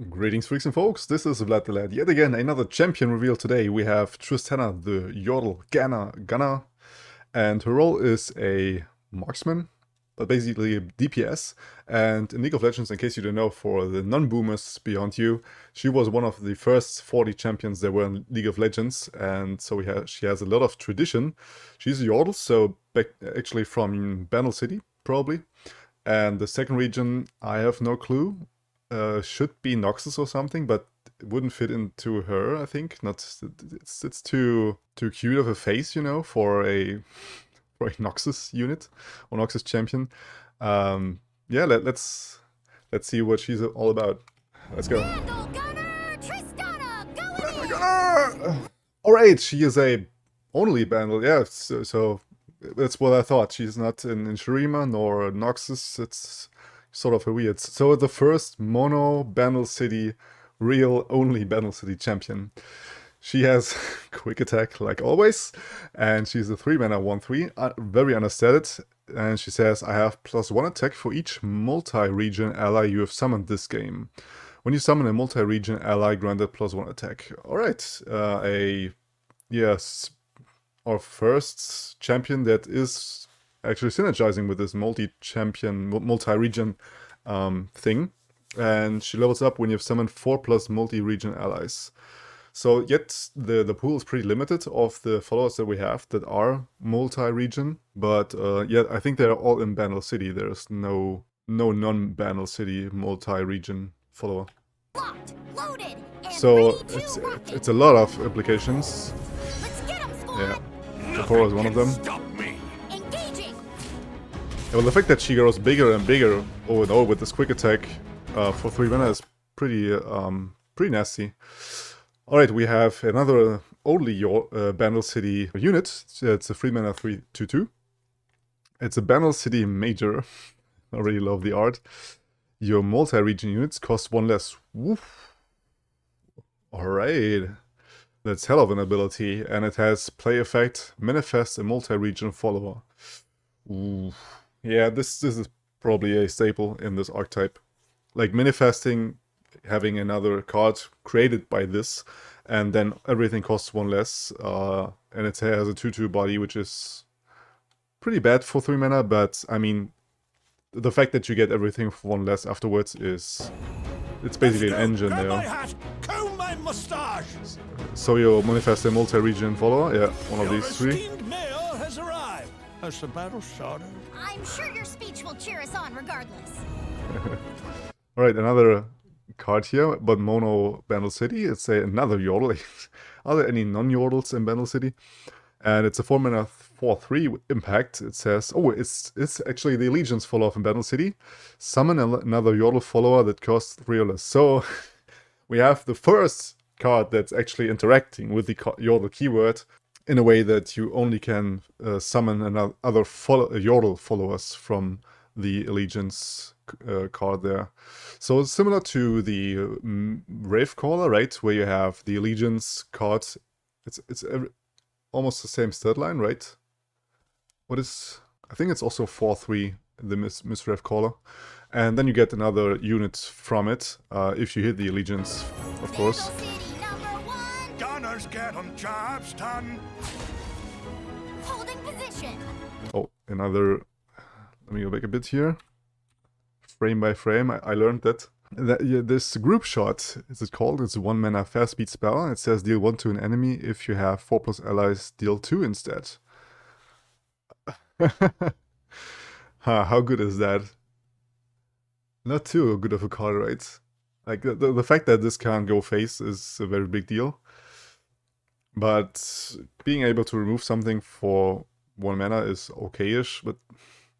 Greetings, freaks and folks, this is Vlad the Lad. Yet again, another champion reveal today. We have Tristana, the Yordle Gunner, and her role is a marksman, but basically a DPS. And in League of Legends, in case you don't know, for the non-boomers beyond you, she was one of the first 40 champions there were in League of Legends, and so she has a lot of tradition. She's a Yordle, so actually from Bandle City, probably. And the second region, I have no clue. Should be Noxus or something, but it wouldn't fit into her, I think. Not it's too cute of a face, you know, for a Noxus unit or Noxus champion. Yeah, let's see what she's all about. Let's go. Tristana, All right, she is a only Bandle. Yeah, so that's what I thought. She's not in Shurima nor Noxus. It's sort of a weird. So the first mono Bandle City, real only Bandle City champion. She has quick attack like always, and she's a 3-mana 1/3, very understated. And she says, I have +1 attack for each multi-region ally you have summoned this game. When you summon a multi-region ally, granted +1 attack. Alright, yes, our first champion that is actually synergizing with this multi-region thing. And she levels up when you've summoned 4+ multi-region allies. So yet the pool is pretty limited of the followers that we have that are multi-region. But yeah, I think they're all in Bandle City. There's no non-Bandle City multi-region follower. locked, loaded, and So ready to it's a lot of applications. Let's get 'em, squad. Yeah, Tristana is one of them. Stop me. Engaging. Well, the fact that she grows bigger and bigger over and over with this quick attack for 3 mana is pretty nasty. Alright, we have another only Bandle City unit. It's a 3-mana 3/2/2. It's a Bandle City Major. I really love the art. Your multi-region units cost 1 less. Woof. Alright. That's hell of an ability. And it has play effect, manifest a multi-region follower. Ooh. Yeah, this is probably a staple in this archetype. Like manifesting, having another card created by this, and then everything costs 1 less, and it has a 2/2 body, which is pretty bad for 3 mana, but I mean, the fact that you get everything for 1 less afterwards it's basically an engine Grab my there. hat, comb my mustache. So you manifest a multi-region follower, yeah, one of Your these 3. esteemed mayor has arrived. Has the battle started? I'm sure your speech will cheer us on regardless. Alright, another card here, but mono Bandle City. It's another Yordle. Are there any non-Yordles in Bandle City? And it's a 4-mana 4/3 impact. It says, oh, it's actually the Allegiance follower from Bandle City. Summon another Yordle follower that costs 3 or less. So we have the first card that's actually interacting with the Yordle keyword in a way that you only can summon another Yordle followers from the Allegiance card there. So it's similar to the Ravecaller, right? Where you have the Allegiance card. It's almost the same stat line, right? I think it's also 4/3, the Miss Ravecaller. And then you get another unit from it, if you hit the Allegiance, of course. Bandle City #1. Gunners get on jobs done. Holding position. Oh, another... Let me go back a bit here. Frame by frame, I learned that. Yeah, this group shot, is it called? It's a 1-mana fast speed spell. It says deal 1 to an enemy. If you have 4+ allies, deal 2 instead. How good is that? Not too good of a card, right? Like, the fact that this can't go face is a very big deal. But being able to remove something for 1 mana is okay-ish, but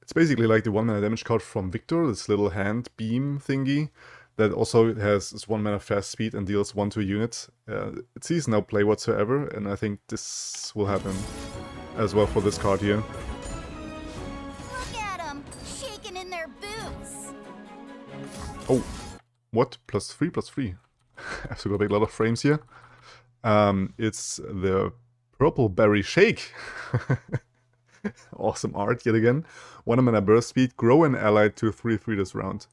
it's basically like the 1-mana damage card from Victor, this little hand beam thingy, that also has this 1-mana fast speed and deals 1 to a unit. It sees no play whatsoever, and I think this will happen as well for this card here. Look at 'em, shaking in their boots. Oh, what? +3/+3. I have to go back a lot of frames here. It's the Purple Berry Shake. Awesome art yet again. 1 mana burst speed, grow an ally to 3/3 this round.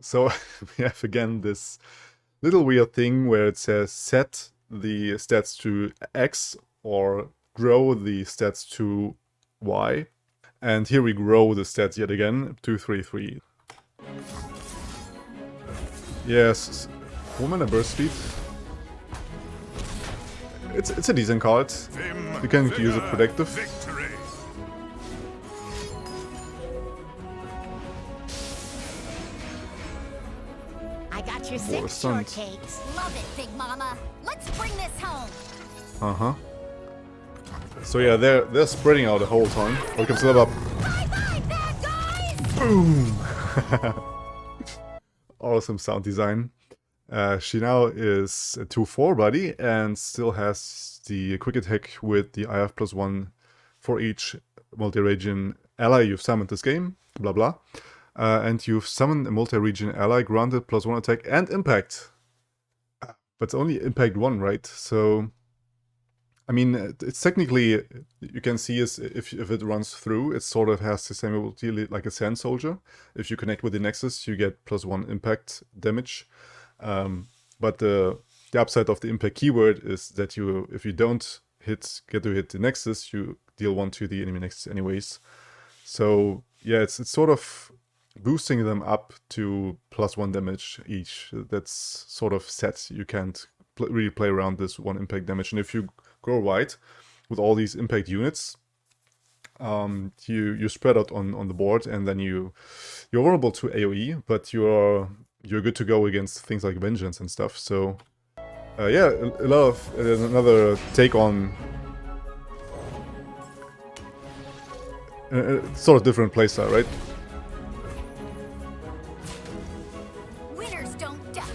So we have again this little weird thing where it says set the stats to X or grow the stats to Y. And here we grow the stats yet again, 233. Yes, woman burst speed. It's a decent card. You can use it protective. Victory. I got your Or 6 stunned. shortcakes. Love it, Big Mama. Let's bring this home. Uh-huh. So yeah, they're spreading out the whole time. Welcome to level up. Bye-bye, bad guys! Boom! Awesome sound design. She now is a 2-4 buddy and still has the quick attack with the IF +1 for each multi-region ally you've summoned this game, blah blah. And you've summoned a multi-region ally granted +1 attack and impact. But it's only impact 1, right? So, I mean, it's technically, you can see is if it runs through, it sort of has the same ability like a Sand Soldier. If you connect with the Nexus, you get +1 impact damage. But the upside of the impact keyword is that if you don't get to hit the Nexus, you deal 1 to the enemy Nexus anyways. So yeah, it's sort of boosting them up to +1 damage each. That's sort of set. You can't really play around this 1 impact damage. And if you go wide with all these impact units, you spread out on the board, and then you're vulnerable to AoE, but you're good to go against things like Vengeance and stuff. So yeah, a lot of another take on sort of different playstyle, right? Winners don't duck.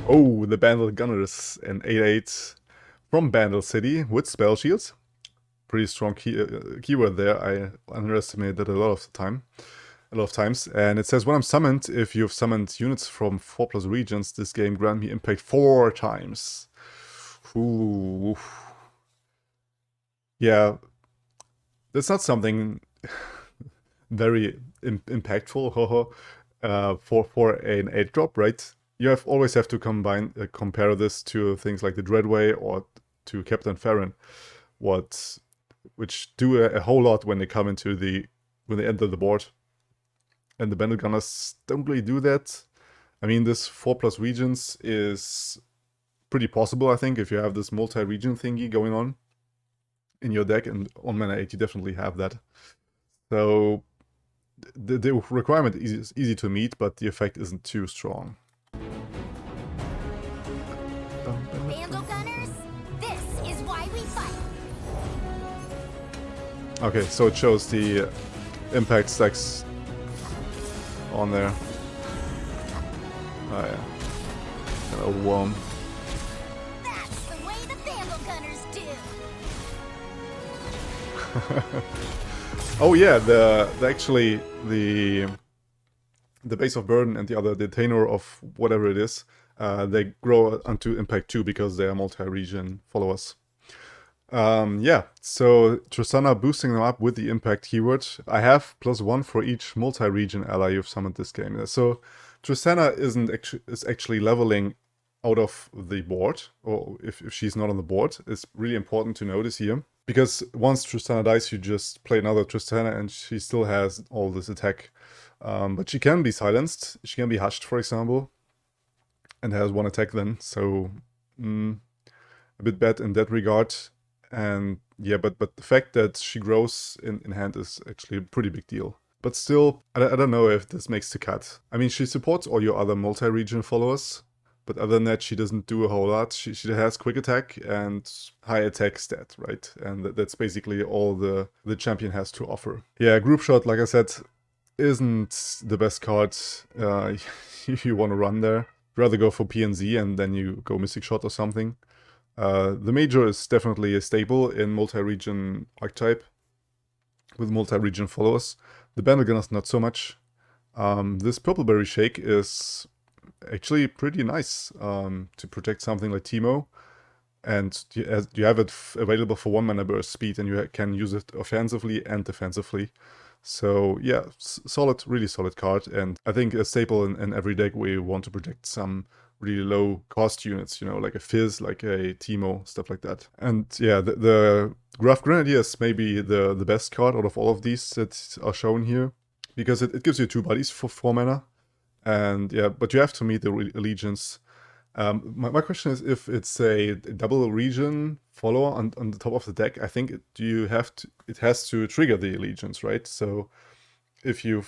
Oh, the Bandle Gunners, an 8/8 from Bandle City with spell shields. Pretty strong keyword there. I underestimated that a lot of times. And it says when I'm summoned, if you've summoned units from 4+ regions, this game grant me impact 4 times. Ooh. Yeah, that's not something very impactful for an 8-drop, right? You always have to compare this to things like the Dreadway or to Captain Farron, which do a whole lot when they come when they enter the board. And the Bandle Gunners don't really do that. I mean, this 4+ regions is pretty possible, I think, if you have this multi-region thingy going on in your deck, and on mana 8 you definitely have that. So the requirement is easy to meet, but the effect isn't too strong. Bandle Gunners, this is why we fight. Okay, so it shows the impact stacks on there. Oh yeah. Kind of warm. That's the way the Bandle Gunners do. Oh yeah, actually the base of burden and the other detainer of whatever it is, they grow onto impact 2 because they are multi-region followers. Yeah, so Tristana boosting them up with the impact keyword. I have +1 for each multi-region ally you've summoned this game. So Tristana is actually leveling out of the board, or if she's not on the board. It's really important to notice here. Because once Tristana dies, you just play another Tristana and she still has all this attack. But she can be silenced. She can be hushed, for example, and has 1 attack then. So a bit bad in that regard. And yeah, but the fact that she grows in hand is actually a pretty big deal. But still, I don't know if this makes the cut. I mean, she supports all your other multi-region followers. But other than that, she doesn't do a whole lot. She has quick attack and high attack stat, right? And that's basically all the champion has to offer. Yeah, Group Shot, like I said, isn't the best card if you want to run there. Rather go for PNZ and then you go Mystic Shot or something. The Major is definitely a staple in multi-region archetype with multi-region followers. The Bandle Gunners not so much. This Purpleberry Shake is actually pretty nice to protect something like Teemo. and you have it available for 1 mana burst speed, and you can use it offensively and defensively. So yeah, solid, really solid card, and I think a staple in every deck where you want to protect some really low cost units, you know, like a Fizz, like a Teemo, stuff like that. And yeah, the Gruff Grenadier is maybe the best card out of all of these that are shown here, because it gives you 2 bodies for 4 mana. And yeah, but you have to meet the allegiance. My question is, if it's a double region follower on the top of the deck, I think it has to trigger the allegiance, right? So if you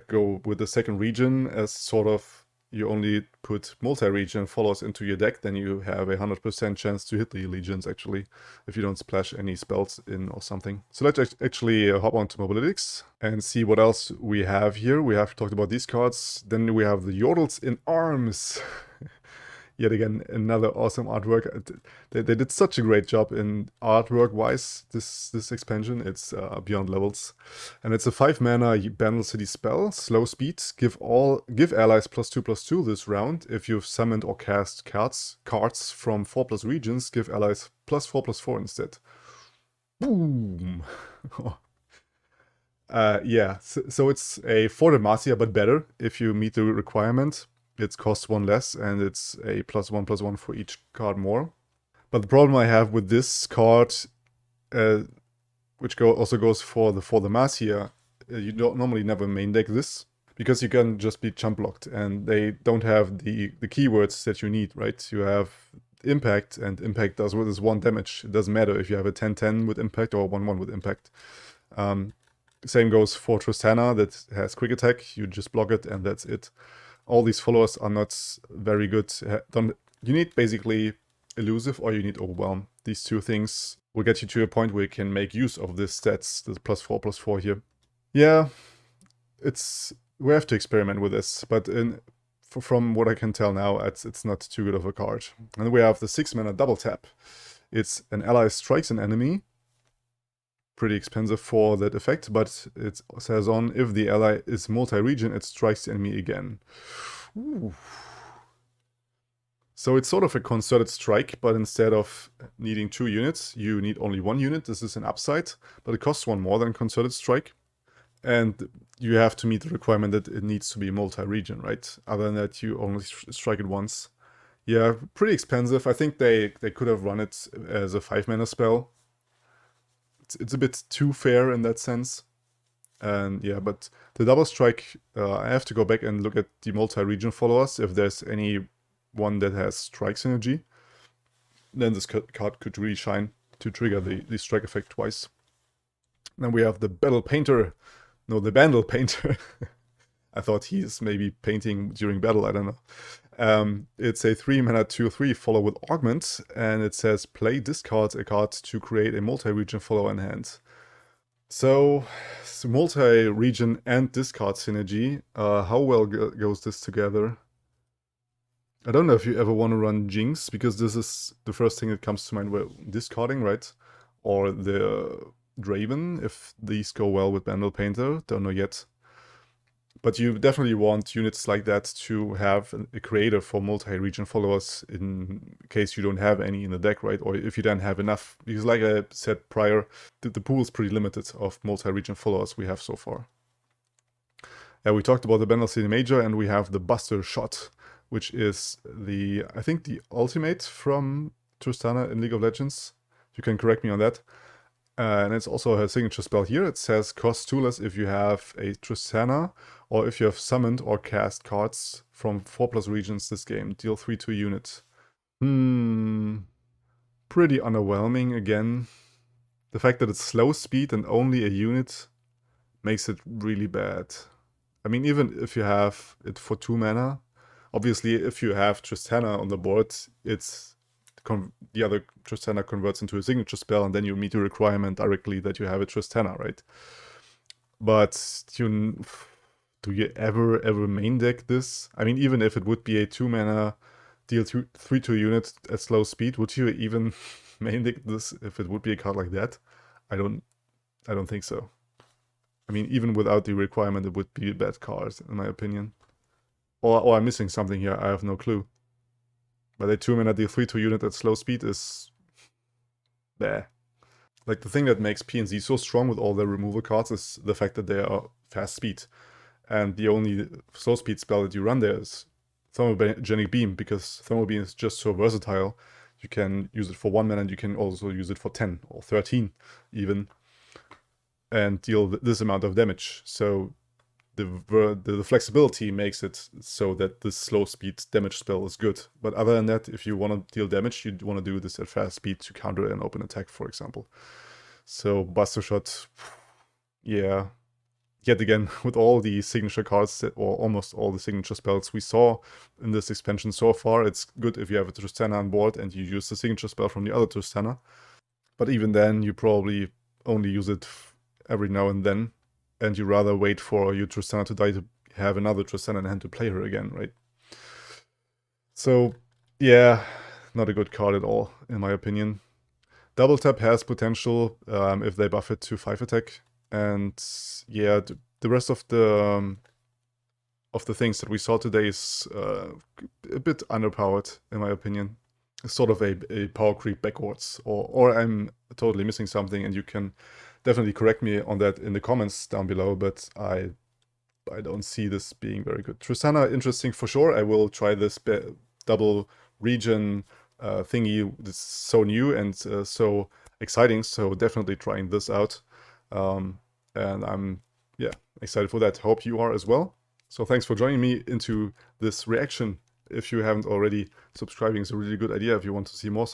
go with the second region as sort of, you only put multi-region followers into your deck, then you have a 100% chance to hit the allegiance, actually, if you don't splash any spells in or something. So let's actually hop on to Mobilitics and see what else we have here. We have talked about these cards. Then we have the Yordles in Arms. Yet again, another awesome artwork. They did such a great job in artwork-wise, this expansion. It's beyond levels. And it's a 5-mana Bandle City spell, slow speed. Give allies +2/+2 this round. If you've summoned or cast cards from 4+ regions, give allies +4/+4 instead. Boom! Yeah, so it's a for Demacia, but better if you meet the requirement. It costs 1 less, and it's a +1/+1 for each card more. But the problem I have with this card, which also goes for the mass here, you don't normally never main deck this, because you can just be chump blocked, and they don't have the keywords that you need, right? You have impact, and impact does with this 1 damage. It doesn't matter if you have a 10/10 with impact or 1/1 with impact. Same goes for Tristana, that has quick attack. You just block it, and that's it. All these followers are not very good. You need basically elusive, or you need overwhelm. These 2 things will get you to a point where you can make use of this stats, the +4/+4 here. Yeah, we have to experiment with this, but from what I can tell now, it's not too good of a card. And we have the 6-mana double tap. It's an ally strikes an enemy. Pretty expensive for that effect, but it says on, if the ally is multi-region, it strikes the enemy again. Ooh. So it's sort of a concerted strike, but instead of needing 2 units, you need only 1 unit. This is an upside, but it costs 1 more than concerted strike. And you have to meet the requirement that it needs to be multi-region, right? Other than that, you only strike it once. Yeah, pretty expensive. I think they could have run it as a 5-mana spell. It's a bit too fair in that sense. And yeah, but the double strike, I have to go back and look at the multi-region followers, if there's any one that has strike synergy. Then this card could really shine to trigger the strike effect twice. Then we have the Bandle Painter. No, the Bandle Painter. I thought he's maybe painting during battle, I don't know. It's a 3-mana 2/3 follow with Augment, and it says play discard a card to create a multi-region follower in hand. So multi-region and discard synergy. How well goes this together? I don't know if you ever want to run Jinx, because this is the first thing that comes to mind. Well, discarding, right? Or the Draven, if these go well with Bandle Painter. Don't know yet. But you definitely want units like that to have a creator for multi-region followers in case you don't have any in the deck, right? Or if you don't have enough. Because like I said prior, the pool is pretty limited of multi-region followers we have so far. Yeah, we talked about the Bandle City Major, and we have the Buster Shot, which is I think the ultimate from Tristana in League of Legends. You can correct me on that. And it's also her signature spell here. It says cost 2 less if you have a Tristana, or if you have summoned or cast cards from 4+ regions this game. Deal 3 to a unit. Pretty underwhelming again. The fact that it's slow speed and only a unit makes it really bad. I mean, even if you have it for 2 mana, obviously if you have Tristana on the board, it's the other Tristana converts into a signature spell, and then you meet the requirement directly that you have a Tristana, right? But do you ever main deck this? I mean, even if it would be a 2-mana deal 3 to a unit at slow speed, would you even main deck this if it would be a card like that? I don't think so. I mean, even without the requirement, it would be a bad card, in my opinion. Or I'm missing something here, I have no clue. But a 2-mana deal 3 to unit at slow speed is... bleh. Like, the thing that makes PNZ so strong with all their removal cards is the fact that they are fast speed. And the only slow speed spell that you run there is Thermogenic Beam, because Thermal Beam is just so versatile. You can use it for 1 mana and you can also use it for 10 or 13 even, and deal this amount of damage. So the flexibility makes it so that this slow speed damage spell is good. But other than that, if you want to deal damage, you want to do this at fast speed to counter an open attack, for example. So Buster Shot, yeah. Yet again, with all the signature cards, or almost all the signature spells we saw in this expansion so far, it's good if you have a Tristana on board and you use the signature spell from the other Tristana. But even then, you probably only use it every now and then, and you rather wait for your Tristana to die to have another Tristana in hand to play her again, right? So, yeah, not a good card at all, in my opinion. Double Tap has potential if they buff it to 5 attack. And yeah, the rest of the things that we saw today is a bit underpowered, in my opinion. It's sort of a power creep backwards, or I'm totally missing something, and you can definitely correct me on that in the comments down below, but I don't see this being very good. Tristana, interesting for sure. I will try this double region thingy. It's so new and so exciting, so definitely trying this out. And I'm, yeah, excited for that. Hope you are as well. So thanks for joining me into this reaction. If you haven't already, subscribing is a really good idea if you want to see more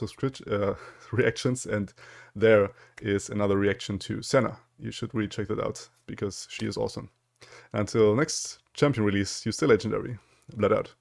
reactions. And there is another reaction to Senna. You should really check that out because she is awesome. Until next champion release, you stay legendary. Blood out.